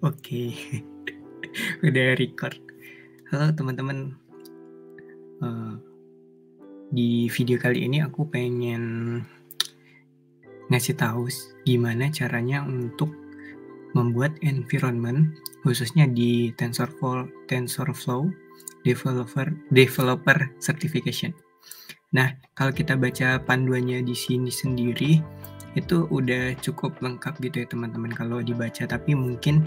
Oke, udah record. Halo teman-teman, di video kali ini aku pengen ngasih tahu gimana caranya untuk membuat environment khususnya di TensorFlow Developer Certification. Nah, kalau kita baca panduannya di sini sendiri itu udah cukup lengkap gitu ya teman-teman kalau dibaca, tapi mungkin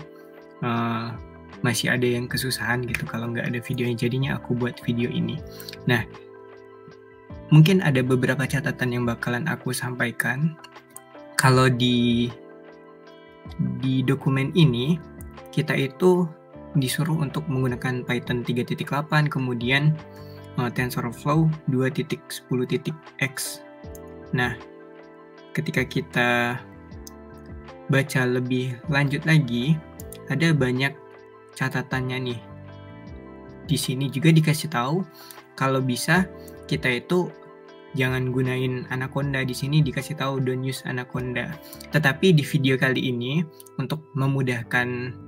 masih ada yang kesusahan gitu kalau nggak ada videonya, jadinya aku buat video ini. Nah, mungkin ada beberapa catatan yang bakalan aku sampaikan. Kalau di dokumen ini kita itu disuruh untuk menggunakan Python 3.8, kemudian TensorFlow 2.10.x. Nah, ketika kita baca lebih lanjut lagi, ada banyak catatannya nih. Di sini juga dikasih tahu kalau bisa kita itu jangan gunain Anaconda. Di sini dikasih tahu don't use Anaconda. Tetapi di video kali ini untuk memudahkan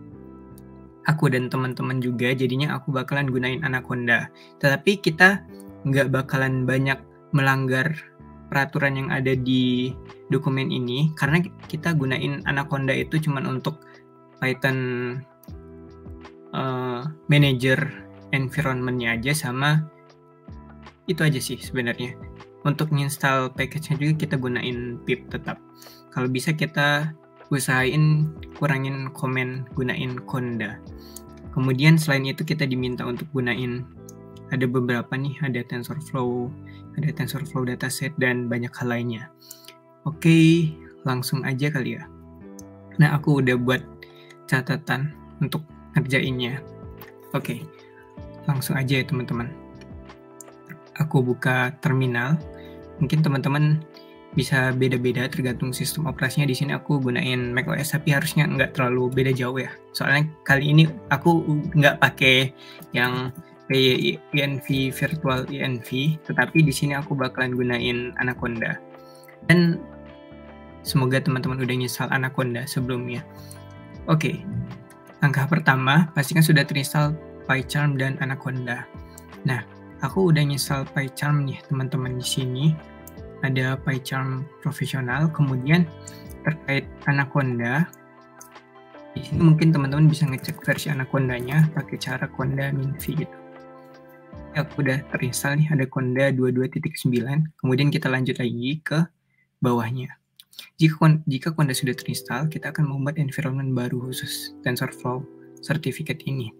aku dan teman-teman juga, jadinya aku bakalan gunain Anaconda. Tetapi kita nggak bakalan banyak melanggar peraturan yang ada di dokumen ini karena kita gunain Anaconda itu cuma untuk Python manager environment-nya aja, sama itu aja sih sebenarnya. Untuk install package-nya juga kita gunain pip tetap. Kalau bisa kita usahain kurangin komen gunain Conda. Kemudian selain itu kita diminta untuk gunain ada beberapa nih, ada TensorFlow dataset dan banyak hal lainnya. Oke, langsung aja kali ya. Nah, aku udah buat catatan untuk ngerjainnya. Oke, langsung aja ya teman-teman. Aku buka terminal. Mungkin teman-teman bisa beda-beda tergantung sistem operasinya. Di sini aku gunain macOS, tapi harusnya nggak terlalu beda jauh ya. Soalnya kali ini aku nggak pakai yang env virtual env, tetapi di sini aku bakalan gunain Anaconda. Dan semoga teman-teman udah install Anaconda sebelumnya. Oke, langkah pertama pastikan sudah terinstall PyCharm dan Anaconda. Nah, aku udah install PyCharm nih teman-teman. Di sini ada PyCharm profesional, kemudian terkait Anaconda. Di sini mungkin teman-teman bisa ngecek versi Anacondanya pakai cara conda -v gitu. Aku udah terinstall nih, ada Conda 22.9. Kemudian kita lanjut lagi ke bawahnya. Jika Conda sudah terinstall, kita akan membuat environment baru khusus TensorFlow Certificate ini.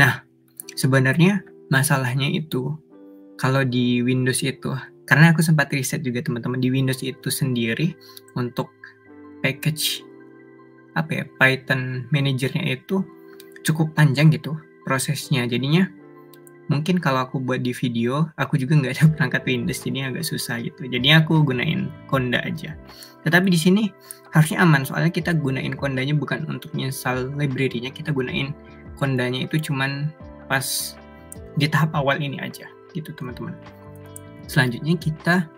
Nah, sebenarnya masalahnya itu kalau di Windows itu, karena aku sempat riset juga teman-teman, di Windows itu sendiri untuk package Python manajernya itu cukup panjang gitu prosesnya. Jadinya mungkin kalau aku buat di video, aku juga nggak ada perangkat Windows, jadi agak susah gitu. Jadinya aku gunain Conda aja. Tetapi di sini harusnya aman, soalnya kita gunain Condanya bukan untuk install library-nya, kita gunain Condanya itu cuman pas di tahap awal ini aja gitu teman-teman. Selanjutnya kita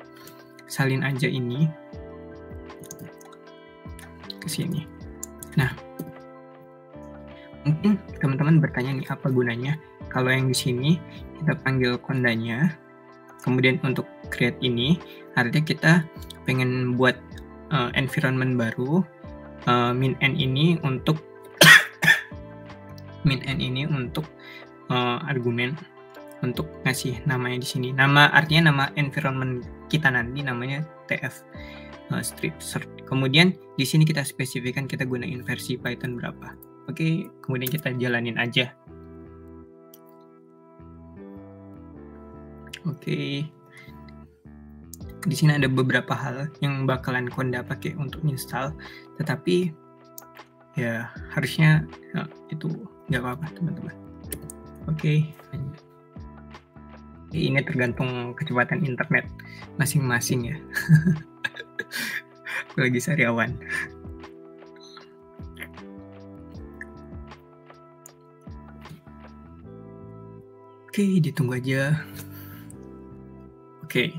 salin aja ini ke sini. Nah, mungkin teman-teman bertanya nih apa gunanya. Kalau yang di sini kita panggil Condanya, kemudian untuk create ini artinya kita pengen buat environment baru. min-n ini untuk argumen untuk ngasih namanya di sini. Nama artinya nama environment kita nanti namanya tf strip cert. Kemudian di sini kita spesifikkan kita gunain versi Python berapa. Oke, kemudian kita jalanin aja. Oke. Di sini ada beberapa hal yang bakalan Conda pakai untuk install, tetapi ya harusnya itu nggak apa-apa teman-teman. Oke. Ini tergantung kecepatan internet masing-masing ya. Aku lagi sariawan. Oke, ditunggu aja. Oke,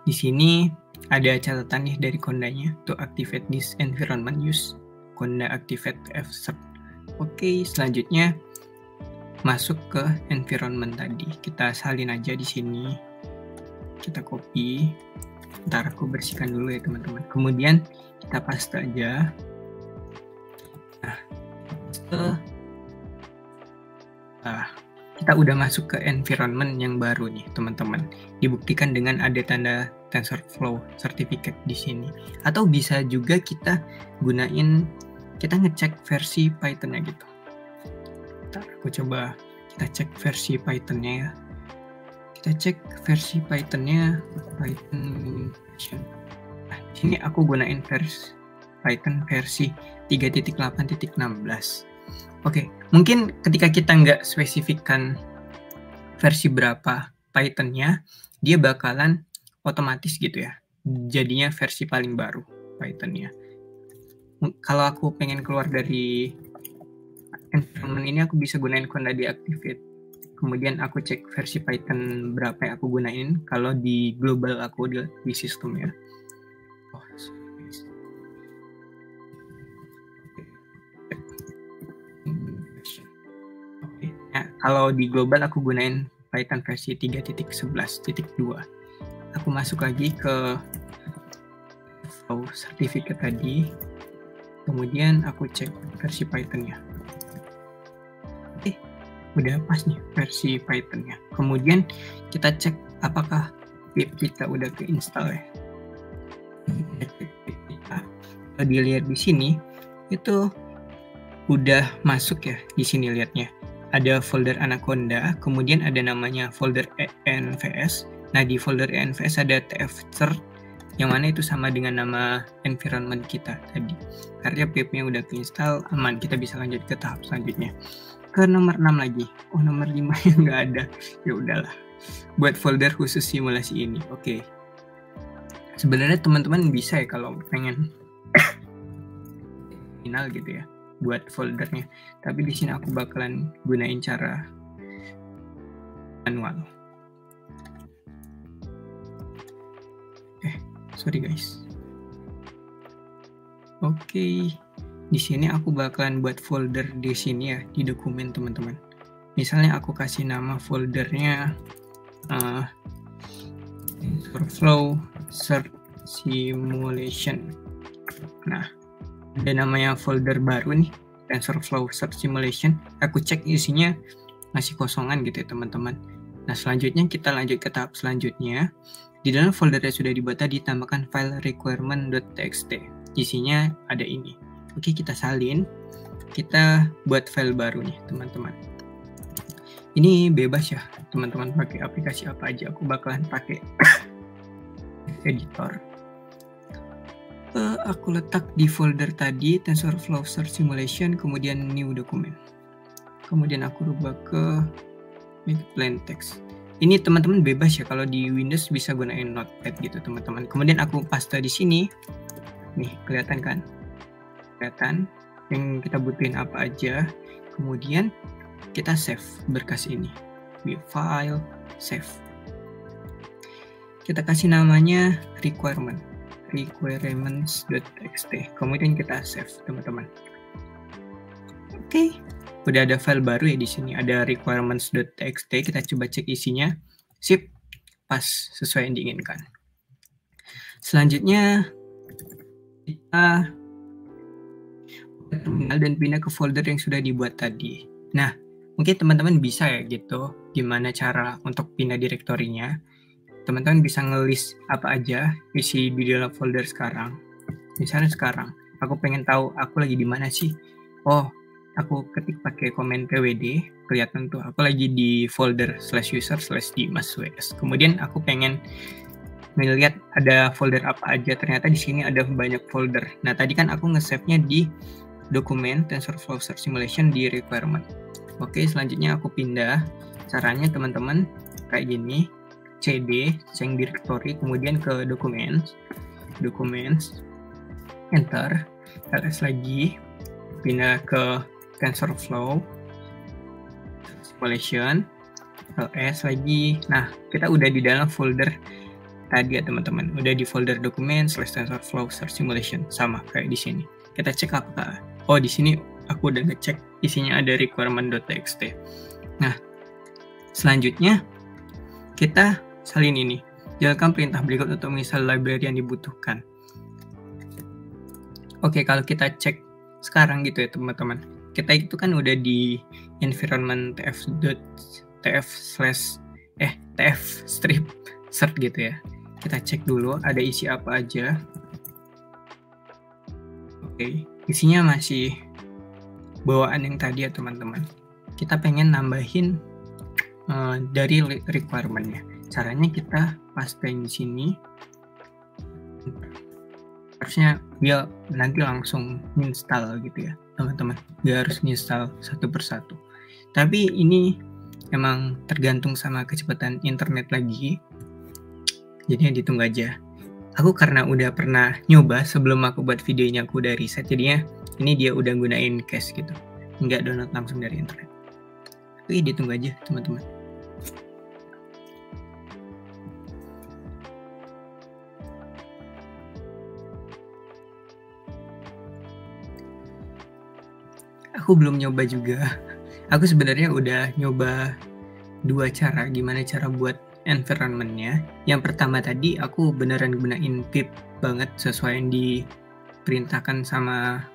di sini ada catatan nih dari Condanya. To activate this environment, use Conda activate F-cert. Oke, selanjutnya masuk ke environment tadi. Kita salin aja di sini. Kita copy. Ntar aku bersihkan dulu ya teman-teman. Kemudian kita paste aja. Nah, kita udah masuk ke environment yang baru nih teman-teman. Dibuktikan dengan ada tanda TensorFlow certificate di sini. Atau bisa juga kita gunain, kita ngecek versi Python-nya gitu. Ntar aku coba kita cek versi Python-nya ya. Kita cek versi Python-nya, Python version. Nah, di sini aku gunain versi Python versi 3.8.16. Oke, mungkin ketika kita nggak spesifikkan versi berapa Python-nya, dia bakalan otomatis gitu ya. Jadinya versi paling baru Python-nya. Kalau aku pengen keluar dari environment ini, aku bisa gunain conda deactivate. Kemudian aku cek versi Python berapa yang aku gunain kalau di global aku di sistem ya. Nah, kalau di global aku gunain Python versi 3.11.2. Aku masuk lagi ke flow certificate tadi. Kemudian aku cek versi Python-nya. Udah pas nih versi Python-nya. Kemudian kita cek apakah pip kita udah keinstall ya. Kalau dilihat di sini itu udah masuk ya di sini lihatnya. Ada folder Anaconda, kemudian ada namanya folder envs. Nah, di folder envs ada tf-cert yang mana itu sama dengan nama environment kita tadi. Karena pip-nya udah keinstall, aman, kita bisa lanjut ke tahap selanjutnya. Ke nomor 6 lagi. Oh, nomor 5 yang nggak ada. Ya udahlah. Buat folder khusus simulasi ini. Oke. Sebenarnya teman-teman bisa ya kalau pengen final gitu ya buat foldernya. Tapi di sini aku bakalan gunain cara manual. Sorry guys. Oke. Di sini aku bakalan buat folder di sini ya, di dokumen teman-teman. Misalnya aku kasih nama foldernya TensorFlow Search Simulation. Nah, ada namanya folder baru nih, TensorFlow Search Simulation. Aku cek isinya masih kosongan gitu ya teman-teman. Nah, selanjutnya kita lanjut ke tahap selanjutnya. Di dalam folder yang sudah dibuat tadi, tambahkan file requirement.txt. Isinya ada ini. Oke, kita salin. Kita buat file baru nih, teman-teman. Ini bebas ya, teman-teman pakai aplikasi apa aja. Aku bakalan pakai editor. Aku letak di folder tadi, TensorFlow Search Simulation, kemudian new document. Kemudian aku rubah ke make plain text. Ini teman-teman bebas ya, kalau di Windows bisa gunain Notepad gitu, teman-teman. Kemudian aku paste di sini. Nih, kelihatan kan? Kelihatan yang kita butuhin apa aja. Kemudian kita save berkas ini di file save. Kita kasih namanya requirements.txt. Kemudian kita save, teman-teman. Oke, udah ada file baru ya di sini. Ada requirements.txt. Kita coba cek isinya. Sip, pas sesuai yang diinginkan. Selanjutnya kita terminal dan pindah ke folder yang sudah dibuat tadi. Nah, mungkin teman-teman bisa ya gitu, gimana cara untuk pindah direktorinya. Teman-teman bisa ngelis apa aja isi di dalam folder sekarang. Misalnya sekarang, aku pengen tahu aku lagi di mana sih. Oh, aku ketik pakai komen pwd, kelihatan tuh aku lagi di folder /user/dimas.ws. Kemudian aku pengen melihat ada folder apa aja. Ternyata di sini ada banyak folder. Nah, tadi kan aku nge-save-nya di dokumen TensorFlow Search Simulation di requirement. Oke, selanjutnya aku pindah. Caranya teman-teman kayak gini. CD, change directory, kemudian ke documents, enter, ls lagi, pindah ke TensorFlow Simulation, ls lagi. Nah, kita udah di dalam folder tadi ya teman-teman, udah di folder dokumen /TensorFlow Search Simulation, sama kayak di sini. Kita cek apakah, oh di sini aku udah ngecek isinya ada requirement.txt. Nah, selanjutnya kita salin ini. Jalankan perintah berikut untuk menginstal library yang dibutuhkan. Oke, kalau kita cek sekarang gitu ya teman-teman. Kita itu kan udah di environment tf strip cert gitu ya. Kita cek dulu ada isi apa aja. Oke, isinya masih bawaan yang tadi ya teman-teman. Kita pengen nambahin dari requirement-nya. Caranya kita pastein di sini. Harusnya dia nanti langsung install gitu ya teman-teman. Dia harus install satu persatu. Tapi ini emang tergantung sama kecepatan internet lagi. Jadinya ditunggu aja. Aku karena udah pernah nyoba sebelum aku buat videonya, aku udah riset, jadinya ini dia udah gunain cache gitu. Nggak download langsung dari internet. Oke, ditunggu aja teman-teman. Aku belum nyoba juga. Aku sebenarnya udah nyoba 2 cara gimana cara buat environment-nya. Yang pertama tadi aku beneran gunain pip banget sesuai yang diperintahkan sama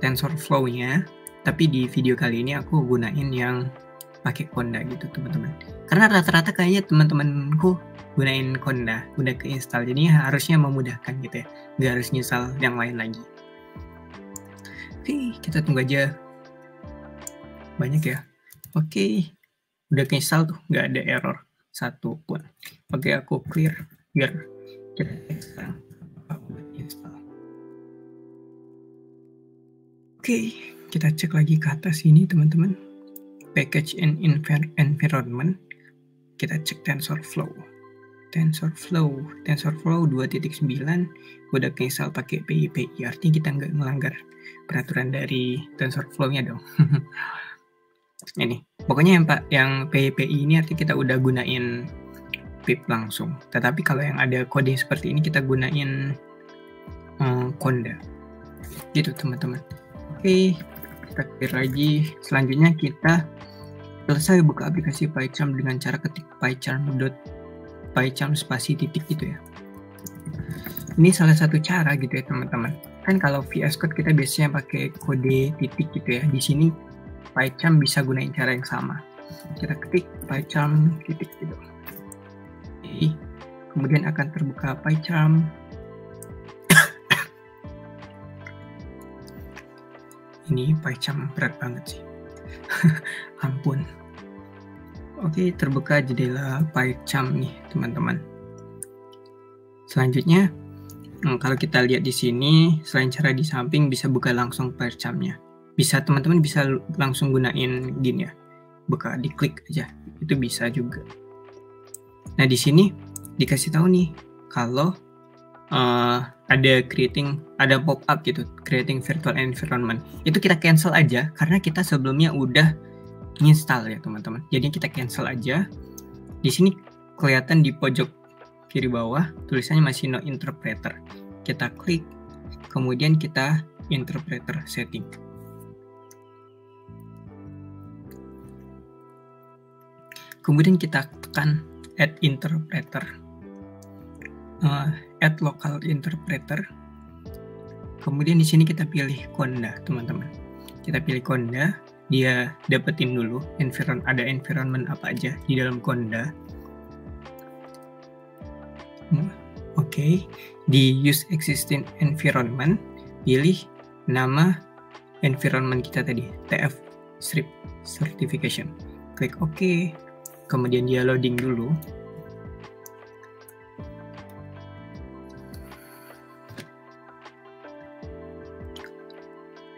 TensorFlow-nya. Tapi di video kali ini aku gunain yang pakai Conda gitu teman-teman. Karena rata-rata kayaknya teman-temanku gunain Conda, udah keinstall. Jadi harusnya memudahkan gitu ya. Nggak harus nyesal yang lain lagi. Oke, kita tunggu aja. Banyak ya. Oke, udah keinstall tuh, nggak ada error satu pun. Oke, aku clear biar kita cek sekarang apa udah install. Oke, kita cek lagi ke atas ini teman-teman. Package and environment. Kita cek TensorFlow 2.9 udah keinstall pakai PyPI, artinya kita nggak melanggar peraturan dari TensorFlow-nya dong. Ini pokoknya yang PyPI ini artinya kita udah gunain pip langsung. Tetapi kalau yang ada coding seperti ini kita gunain Conda gitu teman-teman. Oke, kita clear lagi. Selanjutnya kita selesai buka aplikasi PyCharm dengan cara ketik PyCharm spasi titik gitu ya. Ini salah satu cara gitu ya teman-teman. Kan kalau VS Code kita biasanya pakai kode titik gitu ya. Di sini PyCharm bisa gunain cara yang sama. Kita ketik PyCharm titik gitu. Oke. Kemudian akan terbuka PyCharm. Ini PyCharm berat banget sih. Ampun. Oke, terbuka jendela PyCharm nih, teman-teman. Selanjutnya, kalau kita lihat di sini, selain cara di samping bisa buka langsung PyCharm-nya. Bisa teman-teman bisa langsung gunain gini ya. Buka, diklik aja. Itu bisa juga. Nah, di sini dikasih tahu nih kalau ada pop-up gitu, creating virtual environment. Itu kita cancel aja karena kita sebelumnya udah install ya teman-teman. Jadi kita cancel aja. Di sini kelihatan di pojok kiri bawah tulisannya masih no interpreter. Kita klik, kemudian kita interpreter setting. Kemudian kita tekan add interpreter, add local interpreter. Kemudian di sini kita pilih Conda teman-teman. Kita pilih Conda. Dia dapetin dulu ada environment apa aja di dalam Conda. Oke, di use existing environment pilih nama environment kita tadi, TF strip certification. Klik OK, kemudian dia loading dulu.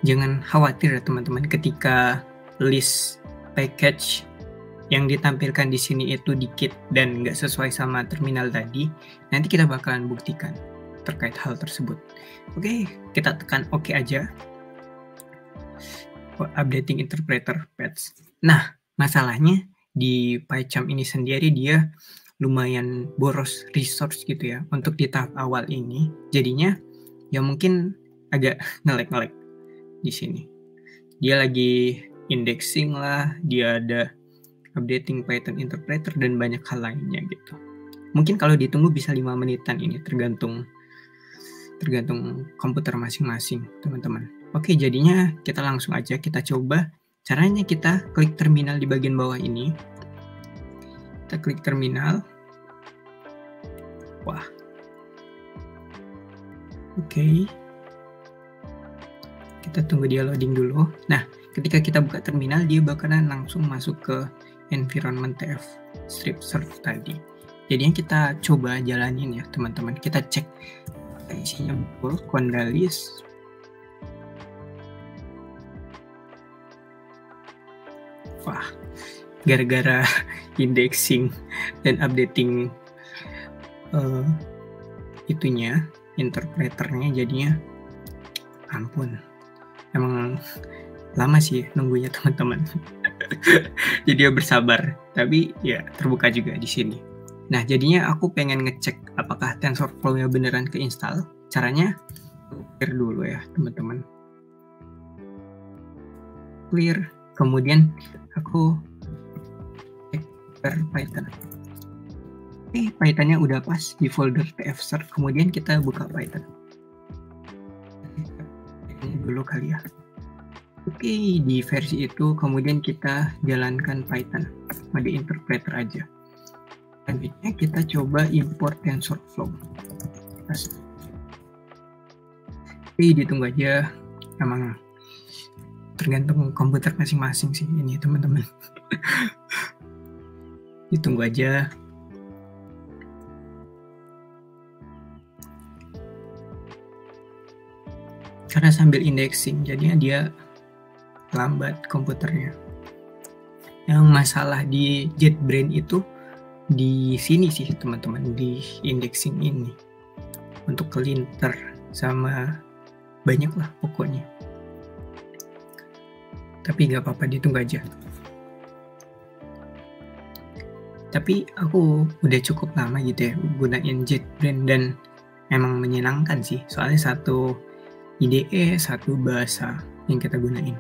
Jangan khawatir ya teman-teman, ketika list package yang ditampilkan di sini itu dikit dan nggak sesuai sama terminal tadi, nanti kita bakalan buktikan terkait hal tersebut. Oke, kita tekan OK aja. Updating interpreter patch. Nah, masalahnya di PyCharm ini sendiri dia lumayan boros resource gitu ya untuk di tahap awal ini. Jadinya ya mungkin agak nge-lag di sini. dia lagi indexing lah, dia ada updating Python interpreter dan banyak hal lainnya gitu. Mungkin kalau ditunggu bisa 5 menitan ini, tergantung komputer masing-masing teman-teman. Oke, jadinya kita langsung aja kita coba. Caranya kita klik terminal di bagian bawah ini. Kita klik terminal. Wah. Oke. Kita tunggu dia loading dulu. Nah, ketika kita buka terminal, dia bakalan langsung masuk ke environment TF strip serve tadi. Jadi yang kita coba jalanin ya teman-teman. Kita cek isinya betul, Condalis. Wah, gara-gara indexing dan updating itunya, interpreternya, jadinya ampun. Emang lama sih nunggunya teman-teman. Jadi ya bersabar, tapi ya terbuka juga di sini. Nah, jadinya aku pengen ngecek apakah TensorFlow-nya beneran keinstall. Caranya clear dulu ya, teman-teman. Clear. Kemudian aku cek Python. Python-nya udah pas di folder tfsert. Kemudian kita buka Python. Ini dulu kali ya. Oke, di versi itu kemudian kita jalankan Python mode interpreter aja. Selanjutnya kita coba import TensorFlow. Oke, ditunggu aja. Emang tergantung komputer masing-masing sih ini teman-teman. Ditunggu aja. Karena sambil indexing, jadinya dia lambat komputernya. Yang masalah di JetBrains itu di sini sih teman-teman, di indexing ini. Untuk kelinter sama banyak lah pokoknya. Tapi nggak apa-apa, ditunggu aja. Tapi aku udah cukup lama gitu ya gunain JetBrains dan emang menyenangkan sih. Soalnya satu IDE, satu bahasa yang kita gunain.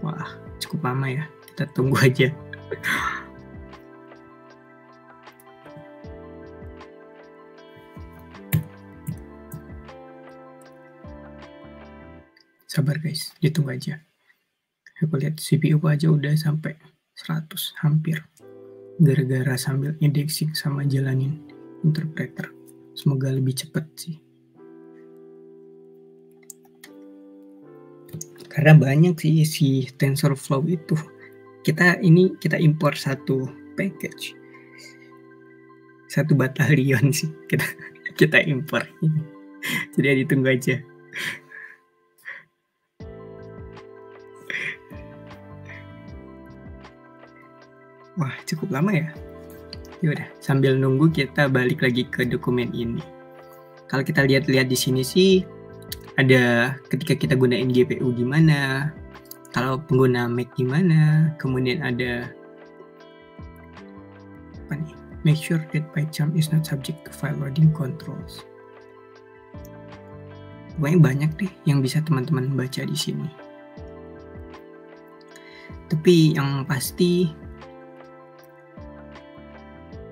Wah, cukup lama ya. Kita tunggu aja. Sabar guys, ditunggu aja. Aku lihat CPU aja udah sampai 100 hampir. Gara-gara sambil indexing sama jalanin interpreter. Semoga lebih cepat sih. Karena banyak sih si TensorFlow itu. Kita impor satu package. Satu batalion sih kita impor ini. Jadi ditunggu aja. Wah, cukup lama ya. Yaudah, sambil nunggu kita balik lagi ke dokumen ini. Kalau kita lihat-lihat di sini sih ada ketika kita gunain GPU gimana, kalau pengguna Mac gimana, kemudian ada apa nih? Make sure that PyCharm is not subject to file loading controls. Pokoknya banyak deh yang bisa teman-teman baca di sini. Tapi yang pasti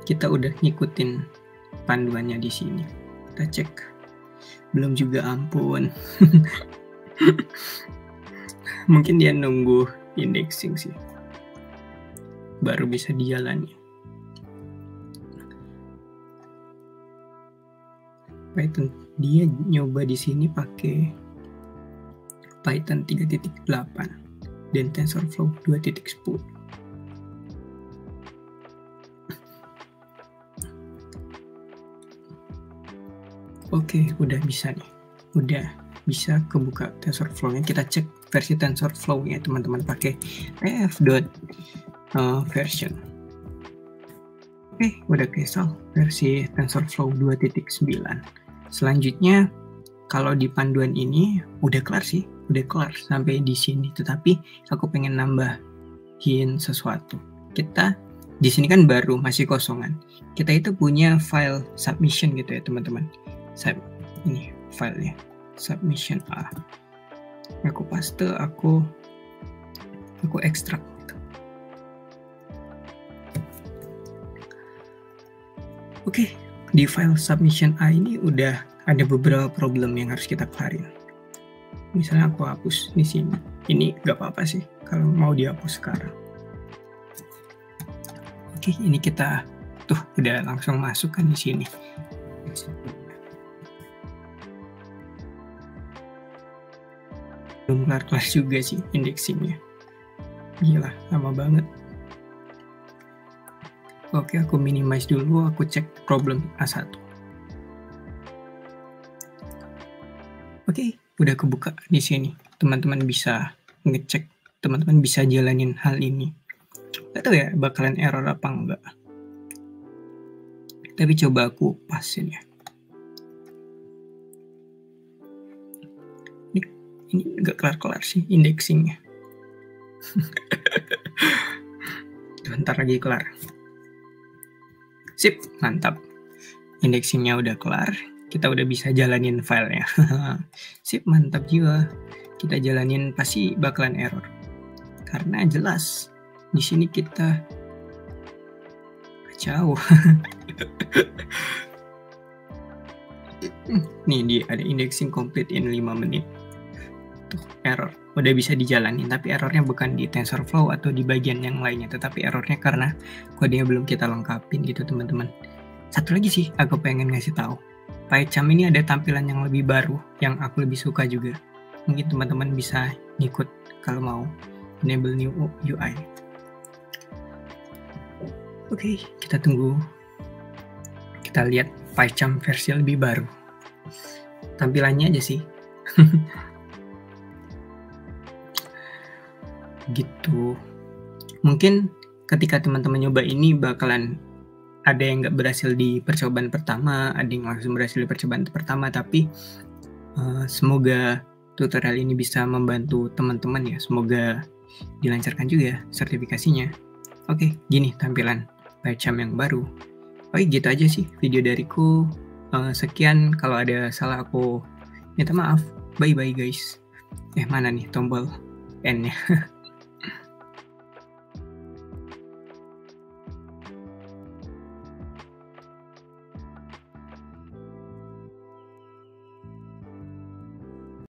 kita udah ngikutin panduannya di sini. Kita cek. Belum juga, ampun. Mungkin dia nunggu indexing sih. Baru bisa dijalani. Python dia nyoba di sini pakai Python 3.8 dan TensorFlow 2.10. Oke, udah bisa nih. Udah bisa kebuka TensorFlow-nya. Kita cek versi TensorFlow-nya teman-teman pakai tf.version. Oke, udah install versi TensorFlow 2.9. Selanjutnya, kalau di panduan ini udah kelar sih, udah kelar sampai di sini. Tetapi aku pengen nambahin sesuatu. Kita di sini kan baru masih kosongan. Kita itu punya file submission gitu ya teman-teman. Ini filenya submission A. Aku paste, aku ekstrak. Oke, di file submission A ini udah ada beberapa problem yang harus kita kelarin. Misalnya aku hapus di sini. Ini nggak apa-apa sih kalau mau dihapus sekarang. Oke, ini kita tuh udah langsung masuk kan di sini. Belum kelar-kelar juga sih indexingnya. Gila, lama banget. Oke, aku minimize dulu, aku cek problem A1. Oke, udah kebuka di sini. Teman-teman bisa ngecek, teman-teman bisa jalanin hal ini. Gak tahu ya bakalan error apa enggak. Tapi coba aku pasin ya. Ini nggak kelar-kelar sih indexingnya. Bentar lagi kelar. Sip, mantap. Indexingnya udah kelar. Kita udah bisa jalanin filenya. Sip, mantap jiwa. Kita jalanin pasti bakalan error. Karena jelas di sini kita kacau. Nih dia ada indexing complete in 5 menit. Tuh, error. Udah bisa dijalanin, tapi errornya bukan di TensorFlow atau di bagian yang lainnya, tetapi errornya karena kodenya belum kita lengkapin gitu teman-teman. Satu lagi sih aku pengen ngasih tahu. PyCharm ini ada tampilan yang lebih baru, yang aku lebih suka juga. Mungkin teman-teman bisa ngikut kalau mau. Enable new UI. Oke, kita tunggu. Kita lihat PyCharm versi lebih baru. Tampilannya aja sih. Gitu. Mungkin ketika teman-teman nyoba ini bakalan ada yang nggak berhasil di percobaan pertama, ada yang langsung berhasil di percobaan pertama, tapi semoga tutorial ini bisa membantu teman-teman ya. Semoga dilancarkan juga sertifikasinya. Oke, gini tampilan PyCharm yang baru. Oke, gitu aja sih video dariku. Sekian, kalau ada salah aku minta maaf. Bye-bye guys. Mana nih tombol N-nya?